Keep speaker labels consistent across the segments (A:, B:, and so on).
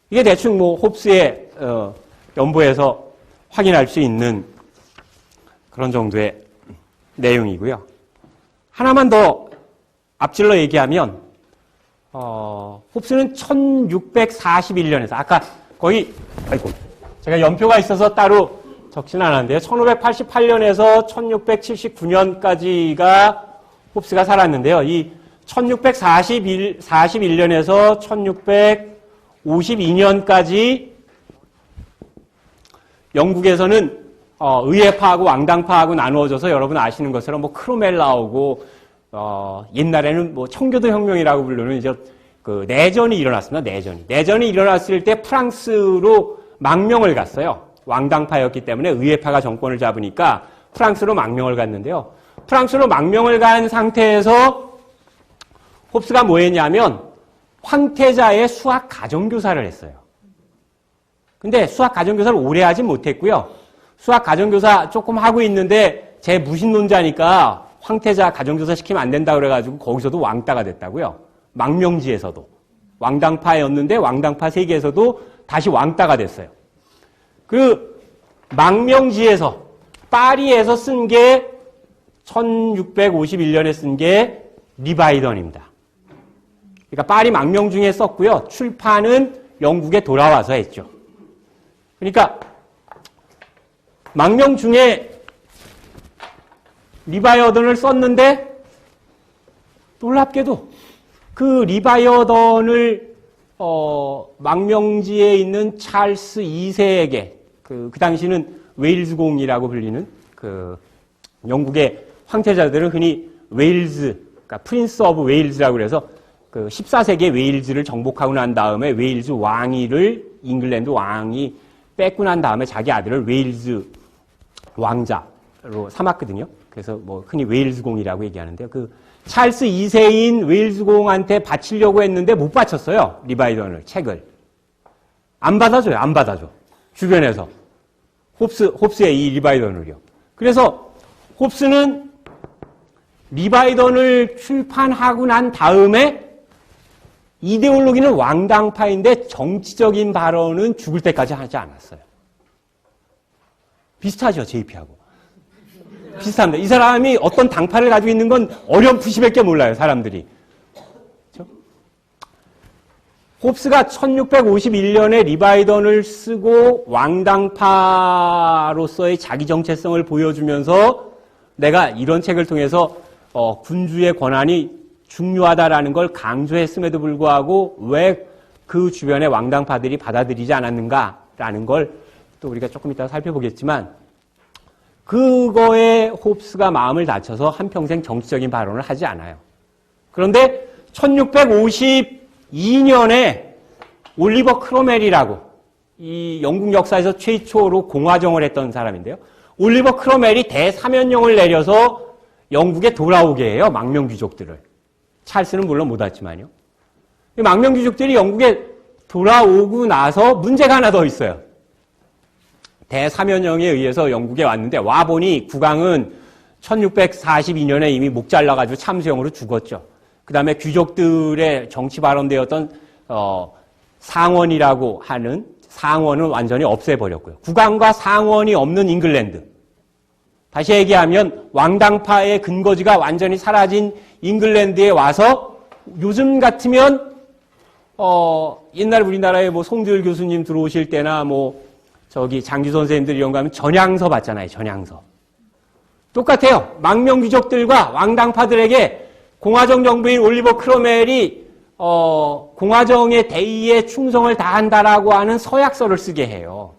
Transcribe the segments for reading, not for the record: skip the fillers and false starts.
A: 이게 대충 뭐 홉스의 연보에서 확인할 수 있는 그런 정도의 내용이고요. 하나만 더 앞질러 얘기하면 홉스는 1641년에서 아까 거의 제가 연표가 있어서 따로 적지는 않았는데요. 1588년에서 1679년까지가 홉스가 살았는데요. 이 1641년에서 1652년까지 영국에서는 의회파하고 왕당파하고 나누어져서 여러분 아시는 것처럼 뭐 크로멜 나오고 옛날에는 뭐 청교도 혁명이라고 부르는 이제 그 내전이 일어났습니다. 내전이 일어났을 때 프랑스로 망명을 갔어요. 왕당파였기 때문에 의회파가 정권을 잡으니까 프랑스로 망명을 갔는데요. 프랑스로 망명을 간 상태에서 홉스가 뭐 했냐면 황태자의 수학 가정교사를 했어요. 근데 수학 가정교사를 오래 하진 못했고요. 수학 가정교사 조금 하고 있는데 제 무신론자니까 황태자 가정교사 시키면 안 된다 그래가지고 거기서도 왕따가 됐다고요. 망명지에서도. 왕당파였는데 왕당파 세계에서도 다시 왕따가 됐어요. 그 망명지에서 파리에서 쓴 게 1651년에 쓴 게 리바이던입니다. 그러니까 파리 망명 중에 썼고요. 출판은 영국에 돌아와서 했죠. 그러니까 망명 중에 리바이어던을 썼는데 놀랍게도 그 리바이어던을 망명지에 있는 찰스 2세에게 그 당시는 웨일즈공이라고 불리는 그 영국의 황태자들은 흔히 웨일즈, 그러니까 프린스 오브 웨일즈라고 그래서 그 14세기에 웨일즈를 정복하고 난 다음에 웨일즈 왕위를 잉글랜드 왕이 뺏고 난 다음에 자기 아들을 웨일즈 왕자로 삼았거든요. 그래서 뭐 흔히 웨일즈공이라고 얘기하는데요. 그 찰스 2세인 웨일즈공한테 바치려고 했는데 못 바쳤어요. 리바이던을, 책을. 안 받아줘요. 안 받아줘. 주변에서. 홉스의 이 리바이던을요. 그래서 홉스는 리바이던을 출판하고 난 다음에 이데올로기는 왕당파인데 정치적인 발언은 죽을 때까지 하지 않았어요. 비슷하죠, JP하고. 비슷합니다. 이 사람이 어떤 당파를 가지고 있는 건 어렴풋이밖에 몰라요, 사람들이. 그렇죠? 홉스가 1651년에 리바이던을 쓰고 왕당파로서의 자기 정체성을 보여주면서 내가 이런 책을 통해서 군주의 권한이 중요하다라는 걸 강조했음에도 불구하고 왜 그 주변의 왕당파들이 받아들이지 않았는가라는 걸 또 우리가 조금 이따 살펴보겠지만 그거에 홉스가 마음을 다쳐서 한평생 정치적인 발언을 하지 않아요. 그런데 1652년에 올리버 크로멜이라고 이 영국 역사에서 최초로 공화정을 했던 사람인데요. 올리버 크로멜이 대사면령을 내려서 영국에 돌아오게 해요. 망명귀족들을. 찰스는 물론 못 왔지만요. 망명귀족들이 영국에 돌아오고 나서 문제가 하나 더 있어요. 대사면령에 의해서 영국에 왔는데 와보니 국왕은 1642년에 이미 목 잘라가지고 참수형으로 죽었죠. 그 다음에 귀족들의 정치 발언되었던 상원이라고 하는 상원은 완전히 없애버렸고요. 국왕과 상원이 없는 잉글랜드. 다시 얘기하면 왕당파의 근거지가 완전히 사라진 잉글랜드에 와서 요즘 같으면 옛날 우리나라에 뭐 송지율 교수님 들어오실 때나 뭐 저기 장기 선생님들 이런 거 하면 전향서 받잖아요. 전향서. 똑같아요. 망명귀족들과 왕당파들에게 공화정 정부인 올리버 크로멜이 공화정의 대의에 충성을 다한다라고 하는 서약서를 쓰게 해요.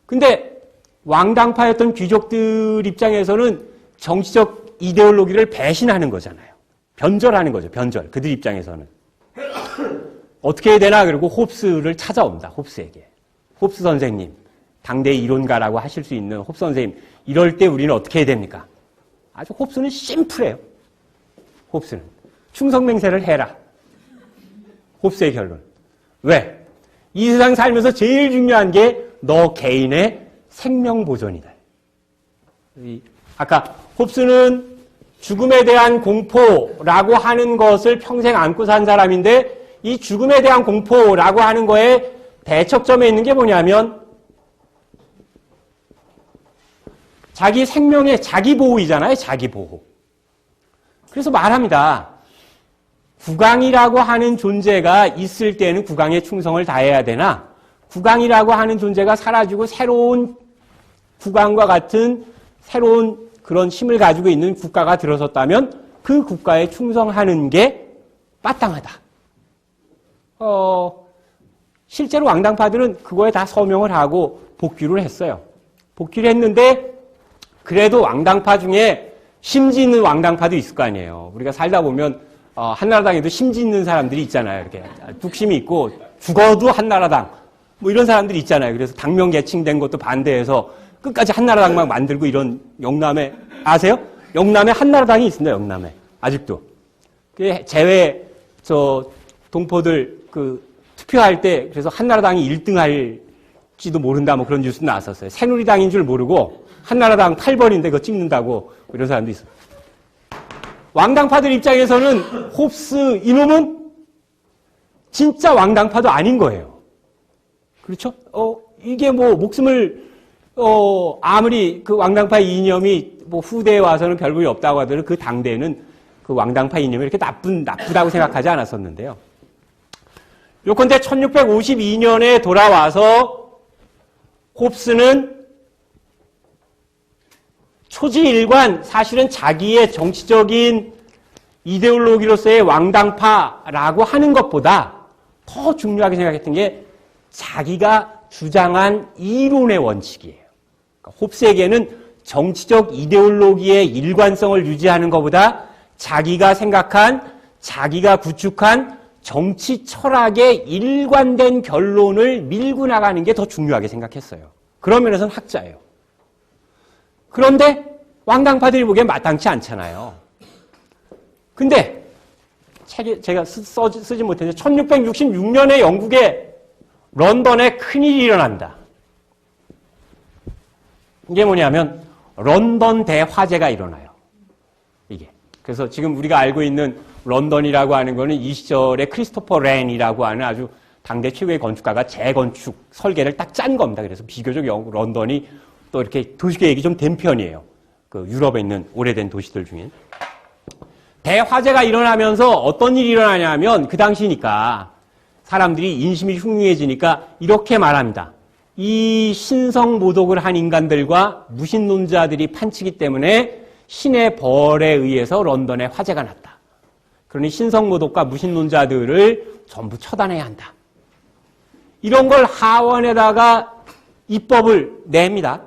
A: 근데 왕당파였던 귀족들 입장에서는 정치적 이데올로기를 배신하는 거잖아요. 변절하는 거죠. 변절. 그들 입장에서는. 어떻게 해야 되나? 그리고 홉스를 찾아옵니다. 홉스에게. 홉스 선생님, 당대의 이론가라고 하실 수 있는 홉스 선생님, 이럴 때 우리는 어떻게 해야 됩니까? 아주 홉스는 심플해요. 홉스는. 충성맹세를 해라. 홉스의 결론. 왜? 이 세상 살면서 제일 중요한 게 너 개인의 생명보존이다. 아까 홉스는 죽음에 대한 공포라고 하는 것을 평생 안고 산 사람인데 이 죽음에 대한 공포라고 하는 거에 대척점에 있는 게 뭐냐면 자기 생명의 자기 보호이잖아요. 자기 보호. 그래서 말합니다. 국왕이라고 하는 존재가 있을 때는 국왕의 충성을 다해야 되나 국왕이라고 하는 존재가 사라지고 새로운 국왕과 같은 새로운 그런 힘을 가지고 있는 국가가 들어섰다면 그 국가에 충성하는 게 마땅하다. 실제로 왕당파들은 그거에 다 서명을 하고 복귀를 했어요. 복귀를 했는데 그래도 왕당파 중에 심지 있는 왕당파도 있을 거 아니에요. 우리가 살다 보면 한나라당에도 심지 있는 사람들이 있잖아요. 이렇게 뚝심이 있고 죽어도 한나라당 뭐 이런 사람들이 있잖아요. 그래서 당명 계칭된 것도 반대해서 끝까지 한나라당만 만들고 이런 영남에 아세요? 영남에 한나라당이 있습니다. 영남에 아직도 제외 동포들 투표할 때 그래서 한나라당이 1등 할지도 모른다 뭐 그런 뉴스 나왔었어요. 새누리당인 줄 모르고 한나라당 8번인데 그거 찍는다고 이런 사람도 있어요. 왕당파들 입장에서는 홉스 이놈은 진짜 왕당파도 아닌 거예요. 그렇죠? 이게 뭐 목숨을 아무리 그 왕당파의 이념이 뭐 후대에 와서는 별 볼이 없다고 하더라도 그 당대에는 그 왕당파 이념이 이렇게 나쁘다고 생각하지 않았었는데요. 요컨대 1652년에 돌아와서 홉스는 초지일관 사실은 자기의 정치적인 이데올로기로서의 왕당파라고 하는 것보다 더 중요하게 생각했던 게 자기가 주장한 이론의 원칙이에요. 그러니까 홉스에게는 정치적 이데올로기의 일관성을 유지하는 것보다 자기가 생각한 자기가 구축한 정치 철학의 일관된 결론을 밀고 나가는 게 더 중요하게 생각했어요. 그런 면에서는 학자예요. 그런데 왕당파들이 보기엔 마땅치 않잖아요. 근데 책에 제가 쓰지 못했는데 1666년에 영국의 런던에 큰일이 일어난다. 이게 뭐냐면 런던 대화재가 일어나요. 이게. 그래서 지금 우리가 알고 있는 런던이라고 하는 거는 이 시절에 크리스토퍼 렌이라고 하는 아주 당대 최고의 건축가가 재건축 설계를 딱 짠 겁니다. 그래서 비교적 영국 런던이 또 이렇게 도시계획이 좀 된 편이에요. 그 유럽에 있는 오래된 도시들 중에. 대화재가 일어나면서 어떤 일이 일어나냐면 그 당시니까 사람들이 인심이 흉흉해지니까 이렇게 말합니다. 이 신성모독을 한 인간들과 무신론자들이 판치기 때문에 신의 벌에 의해서 런던에 화재가 났다. 그러니 신성모독과 무신론자들을 전부 처단해야 한다. 이런 걸 하원에다가 입법을 냅니다.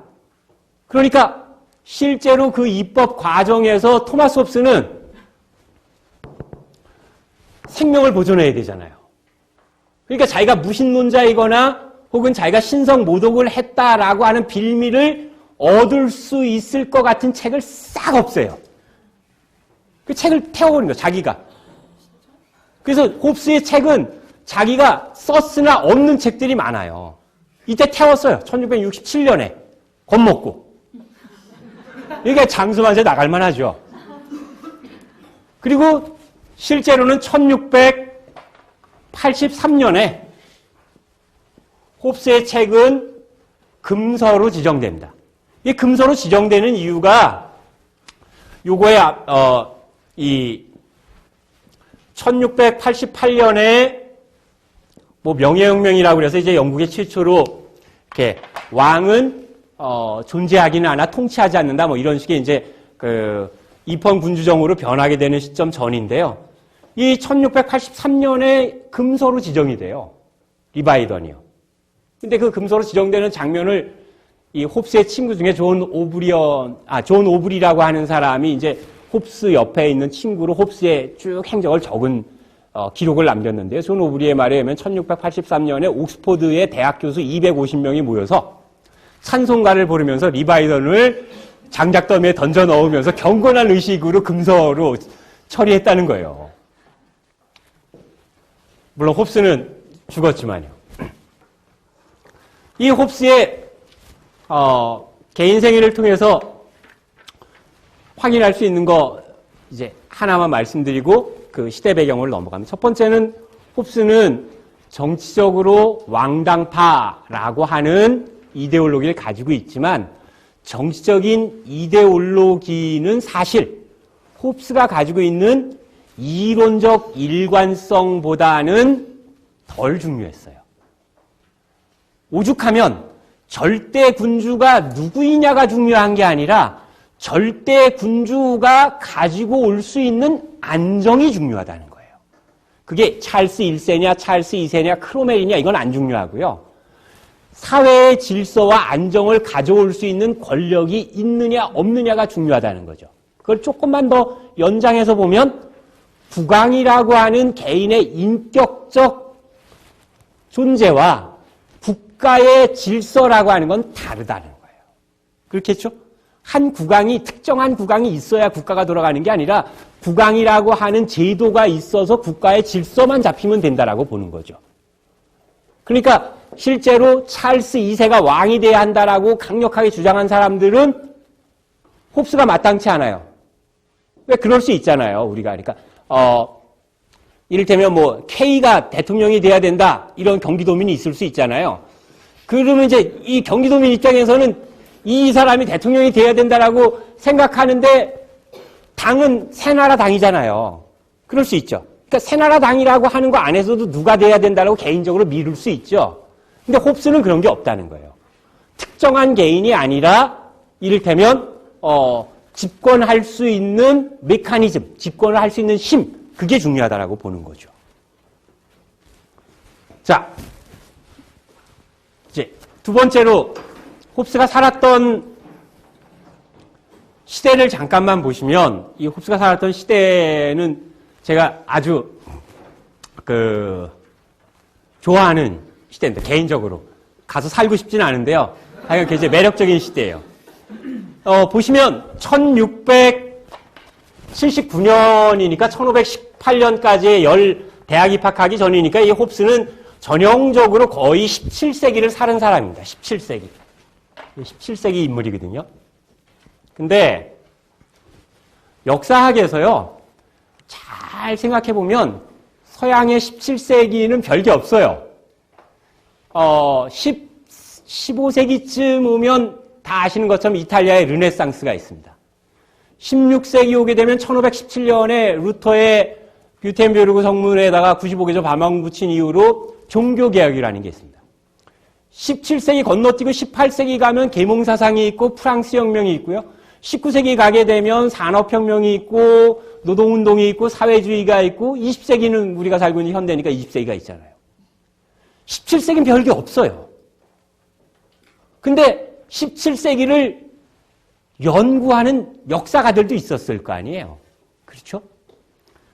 A: 그러니까 실제로 그 입법 과정에서 토마스 홉스는 생명을 보존해야 되잖아요. 그러니까 자기가 무신론자이거나 혹은 자기가 신성 모독을 했다라고 하는 빌미를 얻을 수 있을 것 같은 책을 싹 없애요. 그 책을 태워버린 거예요, 자기가. 그래서 홉스의 책은 자기가 썼으나 없는 책들이 많아요. 이때 태웠어요. 1667년에. 겁먹고. 이게 장수만세 나갈만 하죠. 그리고 실제로는 1683년에 홉스의 책은 금서로 지정됩니다. 이 금서로 지정되는 이유가 요거에 이 1688년에 뭐 명예혁명이라고 그래서 이제 영국의 최초로 이렇게 왕은 존재하기는 않아 통치하지 않는다 뭐 이런 식의 이제 그 입헌군주정으로 변하게 되는 시점 전인데요. 이 1683년에 금서로 지정이 돼요. 리바이던이요. 근데 그 금서로 지정되는 장면을 이 홉스의 친구 중에 존 오브리라고 하는 사람이 이제 홉스 옆에 있는 친구로 홉스의 쭉 행적을 적은 기록을 남겼는데요. 존 오브리의 말에 의하면 1683년에 옥스포드의 대학 교수 250명이 모여서 찬송가를 부르면서 리바이던을 장작더미에 던져 넣으면서 경건한 의식으로 금서로 처리했다는 거예요. 물론 홉스는 죽었지만요. 이 홉스의 개인 생애를 통해서 확인할 수 있는 거 이제 하나만 말씀드리고 그 시대 배경을 넘어갑니다. 첫 번째는 홉스는 정치적으로 왕당파라고 하는 이데올로기를 가지고 있지만 정치적인 이데올로기는 사실 홉스가 가지고 있는 이론적 일관성보다는 덜 중요했어요. 오죽하면 절대 군주가 누구이냐가 중요한 게 아니라 절대 군주가 가지고 올 수 있는 안정이 중요하다는 거예요. 그게 찰스 1세냐, 찰스 2세냐, 크로멜이냐 이건 안 중요하고요. 사회의 질서와 안정을 가져올 수 있는 권력이 있느냐 없느냐가 중요하다는 거죠. 그걸 조금만 더 연장해서 보면 국왕이라고 하는 개인의 인격적 존재와 국가의 질서라고 하는 건 다르다는 거예요. 그렇겠죠? 한 국왕이, 특정한 국왕이 있어야 국가가 돌아가는 게 아니라 국왕이라고 하는 제도가 있어서 국가의 질서만 잡히면 된다라고 보는 거죠. 그러니까 실제로 찰스 2세가 왕이 돼야 한다라고 강력하게 주장한 사람들은 홉스가 마땅치 않아요. 왜 그럴 수 있잖아요. 우리가 그러니까 이를테면 뭐 K가 대통령이 돼야 된다 이런 경기도민이 있을 수 있잖아요. 그러면 이제 이 경기도민 입장에서는 이 사람이 대통령이 돼야 된다라고 생각하는데 당은 새나라 당이잖아요. 그럴 수 있죠. 그러니까 새나라 당이라고 하는 거 안에서도 누가 돼야 된다라고 개인적으로 미룰 수 있죠. 근데 홉스는 그런 게 없다는 거예요. 특정한 개인이 아니라 이를테면 집권할 수 있는 메커니즘, 집권을 할 수 있는 힘, 그게 중요하다라고 보는 거죠. 자, 이제 두 번째로 홉스가 살았던 시대를 잠깐만 보시면 이 홉스가 살았던 시대는 제가 아주 좋아하는 시대입니다. 개인적으로 가서 살고 싶지는 않은데요. 하여간 굉장히 매력적인 시대예요. 보시면 1679년이니까 1518년까지의 대학 입학하기 전이니까 이 홉스는 전형적으로 거의 17세기를 살은 사람입니다. 17세기. 17세기 인물이거든요. 근데 역사학에서요. 잘 생각해 보면 서양의 17세기는 별게 없어요. 15세기쯤 오면 다 아시는 것처럼 이탈리아의 르네상스가 있습니다. 16세기 오게 되면 1517년에 루터의 뷰텐베르그 성문에다가 95개조 반망 붙인 이후로 종교개혁이라는 게 있습니다. 17세기 건너뛰고 18세기 가면 계몽사상이 있고 프랑스 혁명이 있고요. 19세기 가게 되면 산업혁명이 있고 노동운동이 있고 사회주의가 있고 20세기는 우리가 살고 있는 현대니까 20세기가 있잖아요. 17세기는 별게 없어요. 근데 17세기를 연구하는 역사가들도 있었을 거 아니에요. 그렇죠?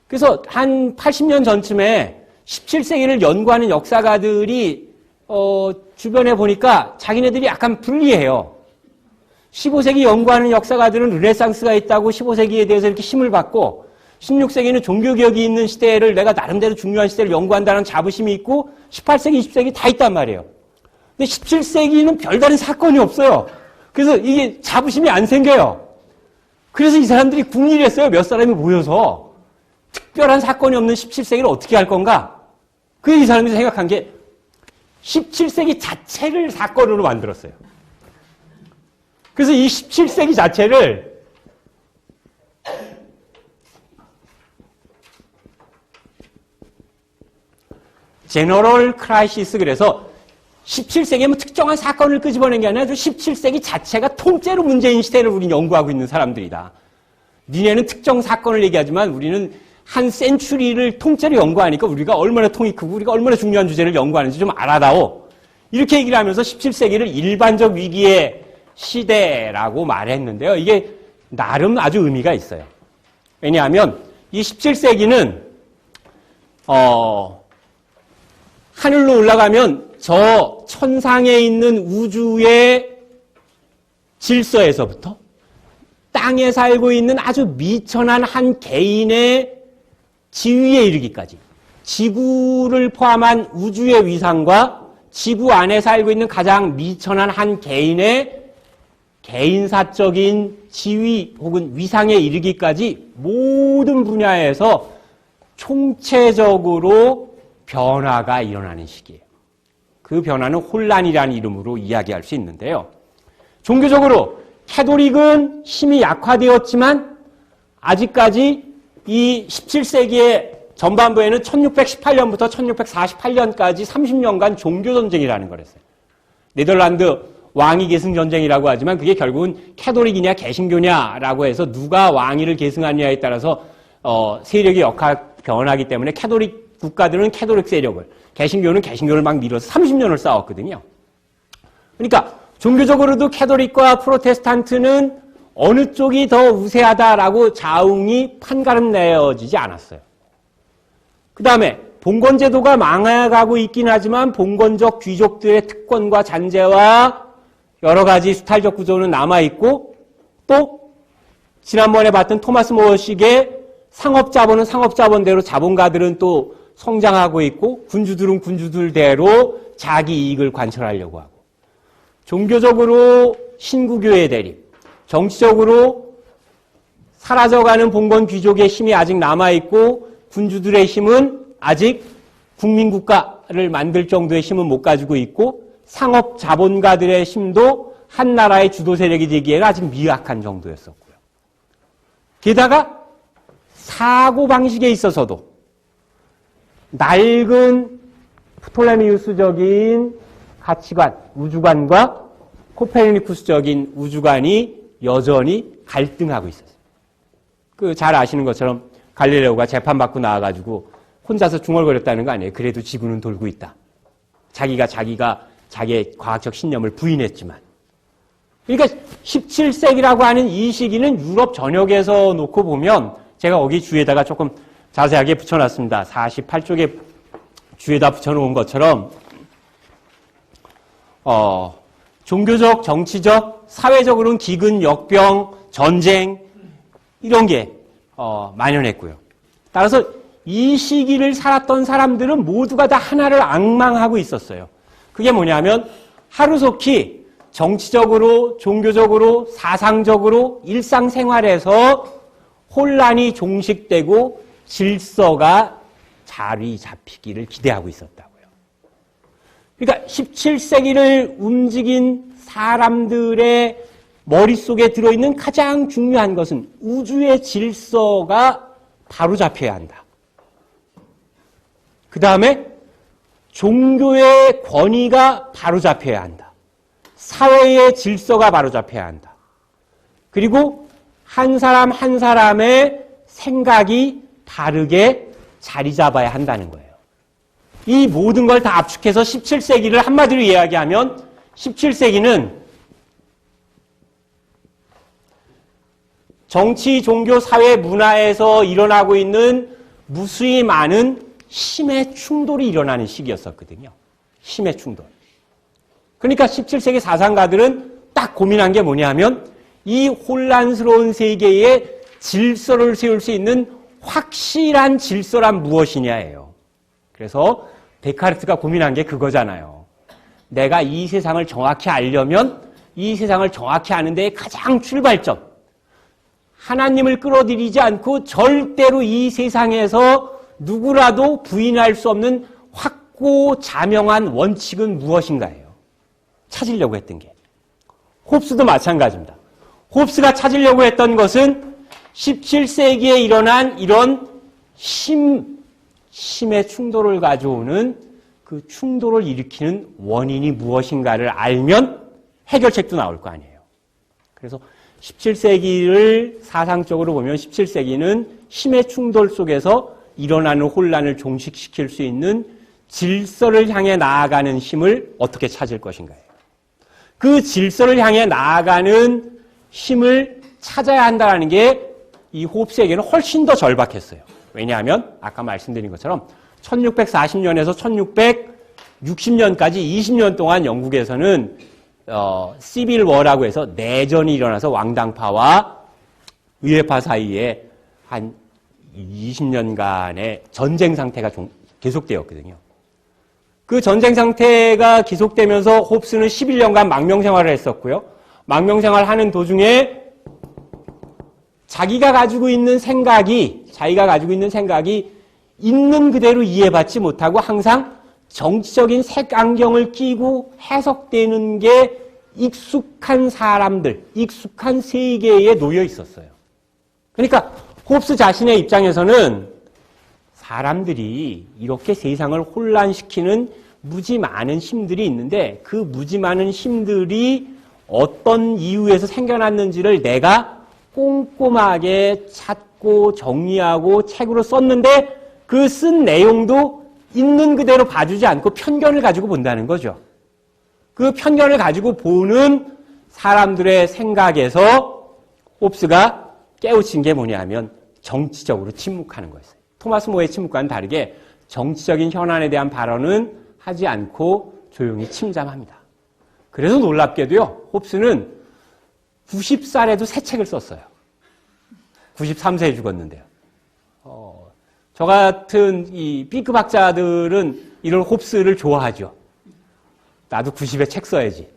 A: 그래서 한 80년 전쯤에 17세기를 연구하는 역사가들이 주변에 보니까 자기네들이 약간 불리해요. 15세기 연구하는 역사가들은 르네상스가 있다고 15세기에 대해서 이렇게 힘을 받고 16세기는 종교개혁이 있는 시대를 내가 나름대로 중요한 시대를 연구한다는 자부심이 있고 18세기, 20세기 다 있단 말이에요. 근데 17세기는 별다른 사건이 없어요. 그래서 이게 자부심이 안 생겨요. 그래서 이 사람들이 궁리를 했어요. 몇 사람이 모여서. 특별한 사건이 없는 17세기를 어떻게 할 건가? 그래서 이 사람들이 생각한 게 17세기 자체를 사건으로 만들었어요. 그래서 이 17세기 자체를 제너럴 크라이시스, 그래서 17세기에 뭐 특정한 사건을 끄집어낸 게 아니라 17세기 자체가 통째로 문제인 시대를 우리는 연구하고 있는 사람들이다. 니네는 특정 사건을 얘기하지만 우리는 한 센츄리를 통째로 연구하니까 우리가 얼마나 통이 크고 우리가 얼마나 중요한 주제를 연구하는지 좀 알아다오. 이렇게 얘기를 하면서 17세기를 일반적 위기의 시대라고 말했는데요. 이게 나름 아주 의미가 있어요. 왜냐하면 이 17세기는 하늘로 올라가면 저 천상에 있는 우주의 질서에서부터 땅에 살고 있는 아주 미천한 한 개인의 지위에 이르기까지 지구를 포함한 우주의 위상과 지구 안에 살고 있는 가장 미천한 한 개인의 개인사적인 지위 혹은 위상에 이르기까지 모든 분야에서 총체적으로 변화가 일어나는 시기예요. 그 변화는 혼란이라는 이름으로 이야기할 수 있는데요. 종교적으로 캐톨릭은 힘이 약화되었지만 아직까지 이 17세기의 전반부에는 1618년부터 1648년까지 30년간 종교전쟁이라는 걸 했어요. 네덜란드 왕위 계승 전쟁이라고 하지만 그게 결국은 캐톨릭이냐 개신교냐라고 해서 누가 왕위를 계승하느냐에 따라서 세력이 변하기 때문에 캐톨릭 국가들은 캐톨릭 세력을, 개신교는 개신교를 막 밀어서 30년을 싸웠거든요. 그러니까 종교적으로도 캐톨릭과 프로테스탄트는 어느 쪽이 더 우세하다라고 좌웅이 판가름 내어지지 않았어요. 그 다음에 봉건제도가 망해가고 있긴 하지만 봉건적 귀족들의 특권과 잔재와 여러 가지 수탈적 구조는 남아있고, 또 지난번에 봤던 토마스 모어식의 상업자본은 상업자본대로 자본가들은 또 성장하고 있고 군주들은 군주들대로 자기 이익을 관철하려고 하고, 종교적으로 신구교의 대립, 정치적으로 사라져가는 봉건 귀족의 힘이 아직 남아있고 군주들의 힘은 아직 국민국가를 만들 정도의 힘은 못 가지고 있고, 상업 자본가들의 힘도 한 나라의 주도 세력이 되기에는 아직 미약한 정도였었고요. 게다가 사고방식에 있어서도 낡은 프톨레미우스적인 가치관, 우주관과 코페르니쿠스적인 우주관이 여전히 갈등하고 있었어요. 잘 아시는 것처럼 갈릴레오가 재판받고 나와가지고 혼자서 중얼거렸다는 거 아니에요. 그래도 지구는 돌고 있다. 자기가 자기의 과학적 신념을 부인했지만. 그러니까 17세기라고 하는 이 시기는 유럽 전역에서 놓고 보면, 제가 거기 주에다가 조금 자세하게 붙여놨습니다. 48쪽에 주에다 붙여놓은 것처럼 종교적, 정치적, 사회적으로는 기근, 역병, 전쟁 이런 게 만연했고요. 따라서 이 시기를 살았던 사람들은 모두가 다 하나를 앙망하고 있었어요. 그게 뭐냐면 하루속히 정치적으로, 종교적으로, 사상적으로 일상생활에서 혼란이 종식되고 질서가 자리 잡히기를 기대하고 있었다고요. 그러니까 17세기를 움직인 사람들의 머릿속에 들어있는 가장 중요한 것은 우주의 질서가 바로 잡혀야 한다. 그 다음에 종교의 권위가 바로 잡혀야 한다. 사회의 질서가 바로 잡혀야 한다. 그리고 한 사람 한 사람의 생각이 다르게 자리 잡아야 한다는 거예요. 이 모든 걸 다 압축해서 17세기를 한마디로 이야기하면 17세기는 정치, 종교, 사회, 문화에서 일어나고 있는 무수히 많은 힘의 충돌이 일어나는 시기였었거든요. 힘의 충돌. 그러니까 17세기 사상가들은 딱 고민한 게 뭐냐면 이 혼란스러운 세계에 질서를 세울 수 있는 확실한 질서란 무엇이냐예요. 그래서 데카르트가 고민한 게 그거잖아요. 내가 이 세상을 정확히 알려면 이 세상을 정확히 아는 데의 가장 출발점, 하나님을 끌어들이지 않고 절대로 이 세상에서 누구라도 부인할 수 없는 확고 자명한 원칙은 무엇인가예요. 찾으려고 했던 게. 홉스도 마찬가지입니다. 홉스가 찾으려고 했던 것은 17세기에 일어난 이런 힘의 충돌을 가져오는 그 충돌을 일으키는 원인이 무엇인가를 알면 해결책도 나올 거 아니에요. 그래서 17세기를 사상적으로 보면 17세기는 힘의 충돌 속에서 일어나는 혼란을 종식시킬 수 있는 질서를 향해 나아가는 힘을 어떻게 찾을 것인가요? 그 질서를 향해 나아가는 힘을 찾아야 한다는 게 이 홉스에게는 훨씬 더 절박했어요. 왜냐하면 아까 말씀드린 것처럼 1640년에서 1660년까지 20년 동안 영국에서는 시빌 워라고 해서 내전이 일어나서 왕당파와 의회파 사이에 한 20년간의 전쟁 상태가 계속되었거든요. 그 전쟁 상태가 계속되면서 홉스는 11년간 망명 생활을 했었고요. 망명 생활하는 도중에 자기가 가지고 있는 생각이 있는 그대로 이해받지 못하고 항상 정치적인 색안경을 끼고 해석되는 게 익숙한 사람들, 익숙한 세계에 놓여 있었어요. 그러니까 홉스 자신의 입장에서는 사람들이 이렇게 세상을 혼란시키는 무지 많은 힘들이 있는데 그 무지 많은 힘들이 어떤 이유에서 생겨났는지를 내가 꼼꼼하게 찾고 정리하고 책으로 썼는데 그 쓴 내용도 있는 그대로 봐주지 않고 편견을 가지고 본다는 거죠. 그 편견을 가지고 보는 사람들의 생각에서 홉스가 깨우친 게 뭐냐면 정치적으로 침묵하는 거였어요. 토마스 모의 침묵과는 다르게 정치적인 현안에 대한 발언은 하지 않고 조용히 침잠합니다. 그래서 놀랍게도요, 홉스는 90살에도 새 책을 썼어요. 93세에 죽었는데요. 저 같은 이 B급 학자들은 이런 홉스를 좋아하죠. 나도 90에 책 써야지.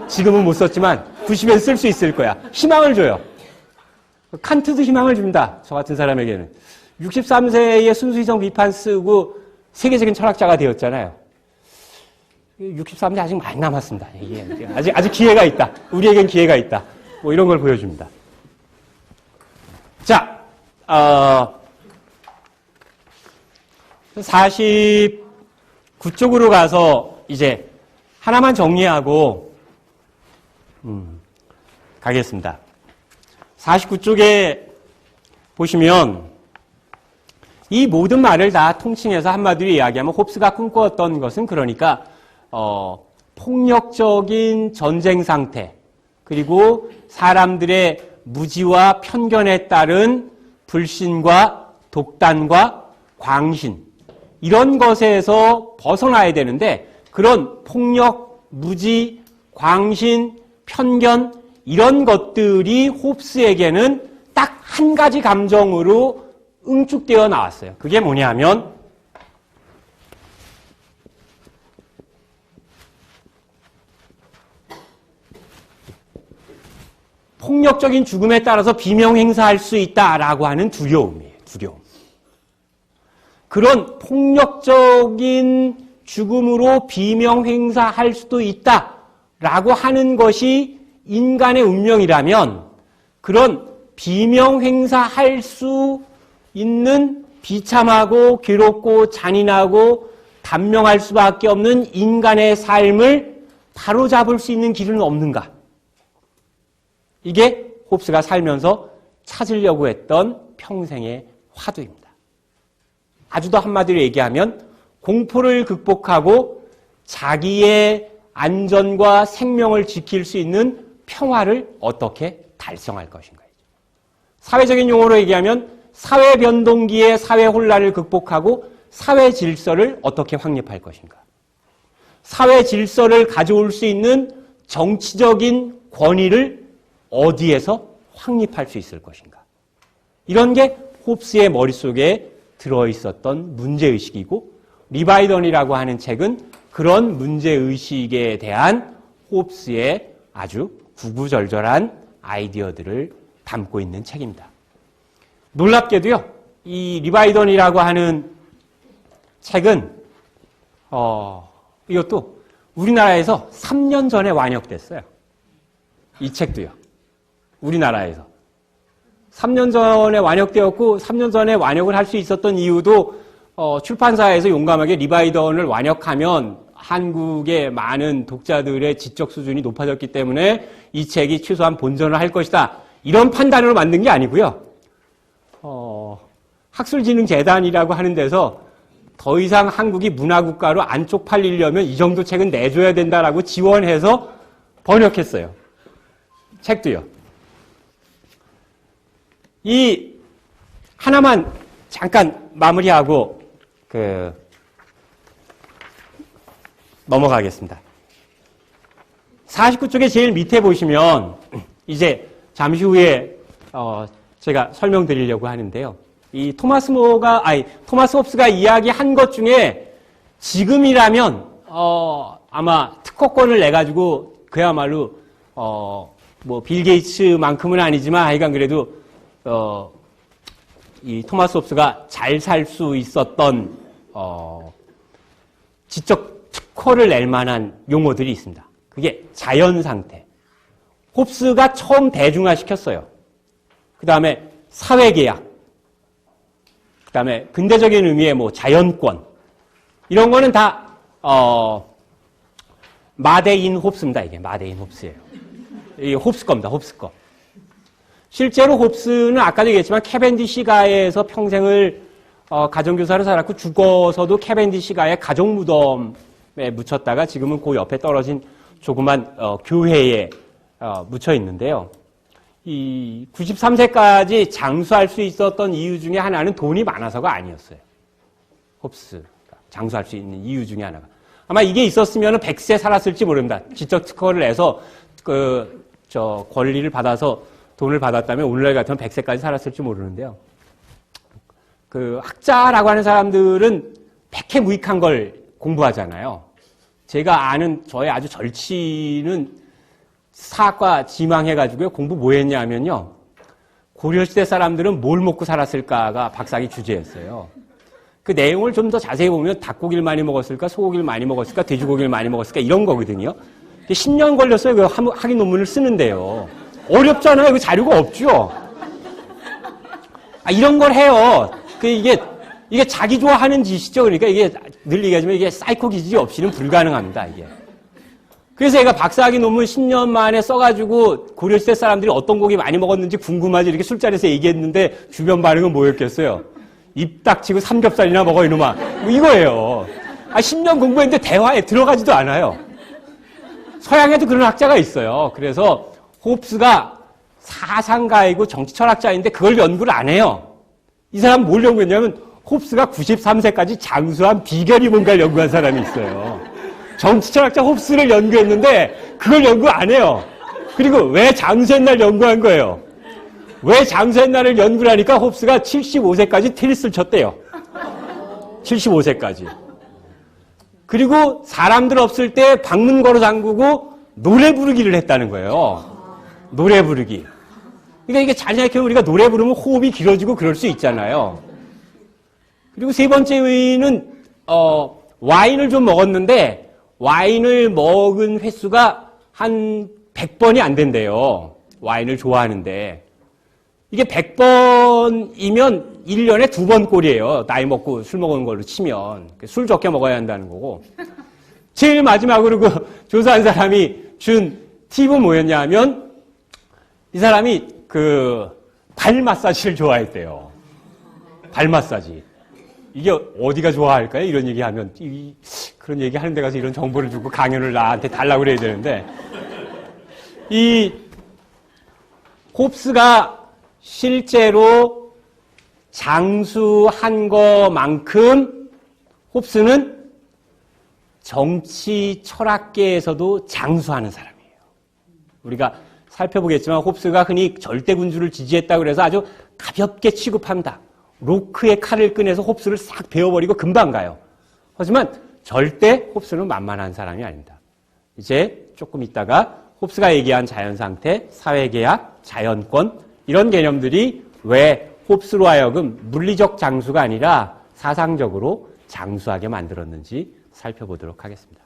A: 지금은 못 썼지만 90엔 쓸 수 있을 거야. 희망을 줘요. 칸트도 희망을 줍니다. 저 같은 사람에게는. 63세에 순수이성 비판 쓰고 세계적인 철학자가 되었잖아요. 63세 아직 많이 남았습니다. 이게 아직 기회가 있다. 우리에겐 기회가 있다. 뭐 이런 걸 보여줍니다. 자, 49쪽으로 가서 이제 하나만 정리하고 가겠습니다. 49쪽에 보시면 이 모든 말을 다 통칭해서 한마디로 이야기하면 홉스가 꿈꾸었던 것은 그러니까 폭력적인 전쟁 상태 그리고 사람들의 무지와 편견에 따른 불신과 독단과 광신 이런 것에서 벗어나야 되는데 그런 폭력, 무지, 광신, 편견 이런 것들이 홉스에게는 딱 한 가지 감정으로 응축되어 나왔어요. 그게 뭐냐면 폭력적인 죽음에 따라서 비명 행사할 수 있다라고 하는 두려움이에요. 두려움. 그런 폭력적인 죽음으로 비명 행사할 수도 있다라고 하는 것이 인간의 운명이라면 그런 비명 행사할 수 있는 비참하고 괴롭고 잔인하고 단명할 수밖에 없는 인간의 삶을 바로잡을 수 있는 길은 없는가? 이게 홉스가 살면서 찾으려고 했던 평생의 화두입니다. 아주 더 한마디로 얘기하면 공포를 극복하고 자기의 안전과 생명을 지킬 수 있는 평화를 어떻게 달성할 것인가. 사회적인 용어로 얘기하면 사회 변동기의 사회 혼란을 극복하고 사회 질서를 어떻게 확립할 것인가. 사회 질서를 가져올 수 있는 정치적인 권위를 어디에서 확립할 수 있을 것인가. 이런 게 홉스의 머릿속에 들어있었던 문제의식이고 리바이던이라고 하는 책은 그런 문제의식에 대한 홉스의 아주 구구절절한 아이디어들을 담고 있는 책입니다. 놀랍게도요, 이 리바이던이라고 하는 책은 이것도 우리나라에서 3년 전에 완역됐어요. 이 책도요. 우리나라에서. 3년 전에 완역되었고 3년 전에 완역을 할 수 있었던 이유도 출판사에서 용감하게 리바이던을 완역하면 한국의 많은 독자들의 지적 수준이 높아졌기 때문에 이 책이 최소한 본전을 할 것이다. 이런 판단으로 만든 게 아니고요. 학술진흥재단이라고 하는 데서 더 이상 한국이 문화국가로 안 쪽팔리려면 이 정도 책은 내줘야 된다라고 지원해서 번역했어요. 책도요. 이 하나만 잠깐 마무리하고 넘어가겠습니다. 49쪽의 제일 밑에 보시면 이제 잠시 후에 제가 설명드리려고 하는데요. 이 토마스 홉스가 이야기한 것 중에 지금이라면 아마 특허권을 내 가지고 그야말로 뭐 빌 게이츠만큼은 아니지만 하여간 그래도 이 토마스 홉스가 잘 살 수 있었던 지적 특허를 낼 만한 용어들이 있습니다. 그게 자연 상태. 홉스가 처음 대중화시켰어요. 그 다음에 사회계약. 그 다음에 근대적인 의미의 뭐 자연권. 이런 거는 다 마데인 홉스입니다. 이게 마데인 홉스예요. 이게 홉스 겁니다. 홉스 거. 실제로 홉스는 아까도 얘기했지만 캐벤디시가에서 평생을 가정교사로 살았고 죽어서도 캐벤디시가의 가족무덤에 묻혔다가 지금은 그 옆에 떨어진 조그만 교회에 묻혀 있는데요. 이 93세까지 장수할 수 있었던 이유 중에 하나는 돈이 많아서가 아니었어요. 홉스가 장수할 수 있는 이유 중에 하나가. 아마 이게 있었으면 100세 살았을지 모릅니다. 지적 특허를 내서 권리를 받아서 돈을 받았다면 오늘날 같으면 100세까지 살았을지 모르는데요. 그 학자라고 하는 사람들은 백해무익한 걸 공부하잖아요. 제가 아는 저의 아주 절친은 사학과 지망해가지고요. 공부 뭐 했냐 하면요. 고려시대 사람들은 뭘 먹고 살았을까가 박사학위 주제였어요. 그 내용을 좀 더 자세히 보면 닭고기를 많이 먹었을까, 소고기를 많이 먹었을까, 돼지고기를 많이 먹었을까 이런 거거든요. 10년 걸렸어요. 그 학위 논문을 쓰는데요. 어렵잖아요. 그 자료가 없죠. 이런 걸 해요. 이게 자기 좋아하는 짓이죠. 그러니까 이게 늘 얘기하지만 이게 사이코 기질이 없이는 불가능합니다. 이게. 그래서 얘가 박사학위 논문 10년 만에 써가지고 고려시대 사람들이 어떤 고기 많이 먹었는지 궁금하지 이렇게 술자리에서 얘기했는데 주변 반응은 뭐였겠어요? 입 닥치고 삼겹살이나 먹어 이놈아. 뭐 이거예요. 10년 공부했는데 대화에 들어가지도 않아요. 서양에도 그런 학자가 있어요. 그래서 홉스가 사상가이고 정치철학자인데 그걸 연구를 안 해요. 이 사람 뭘 연구했냐면 홉스가 93세까지 장수한 비결이 뭔가를 연구한 사람이 있어요. 정치철학자 홉스를 연구했는데 그걸 연구 안 해요. 그리고 왜 장수했날 연구한 거예요. 왜 장수했날을 연구를 하니까 홉스가 75세까지 테니스를 쳤대요. 75세까지. 그리고 사람들 없을 때 방문 걸어 잠그고 노래 부르기를 했다는 거예요. 노래 부르기. 그러니까 이게 잘 생각해보면 우리가 노래 부르면 호흡이 길어지고 그럴 수 있잖아요. 그리고 세 번째 의의는 와인을 좀 먹었는데 와인을 먹은 횟수가 한 100번이 안 된대요. 와인을 좋아하는데. 이게 100번이면 1년에 2번 꼴이에요. 나이 먹고 술 먹은 걸로 치면. 술 적게 먹어야 한다는 거고. 제일 마지막으로 그 조사한 사람이 준 팁은 뭐였냐 하면 이 사람이 발 마사지를 좋아했대요. 발 마사지. 이게 어디가 좋아할까요? 이런 얘기 하면, 그런 얘기 하는 데 가서 이런 정보를 주고 강연을 나한테 달라고 그래야 되는데, 이 홉스가 실제로 장수한 것만큼 홉스는 정치 철학계에서도 장수하는 사람이에요. 우리가 살펴보겠지만 홉스가 흔히 절대군주를 지지했다고 그래서 아주 가볍게 취급합니다. 로크의 칼을 꺼내서 홉스를 싹 베어버리고 금방 가요. 하지만 절대 홉스는 만만한 사람이 아닙니다. 이제 조금 있다가 홉스가 얘기한 자연상태, 사회계약, 자연권 이런 개념들이 왜 홉스로 하여금 물리적 장수가 아니라 사상적으로 장수하게 만들었는지 살펴보도록 하겠습니다.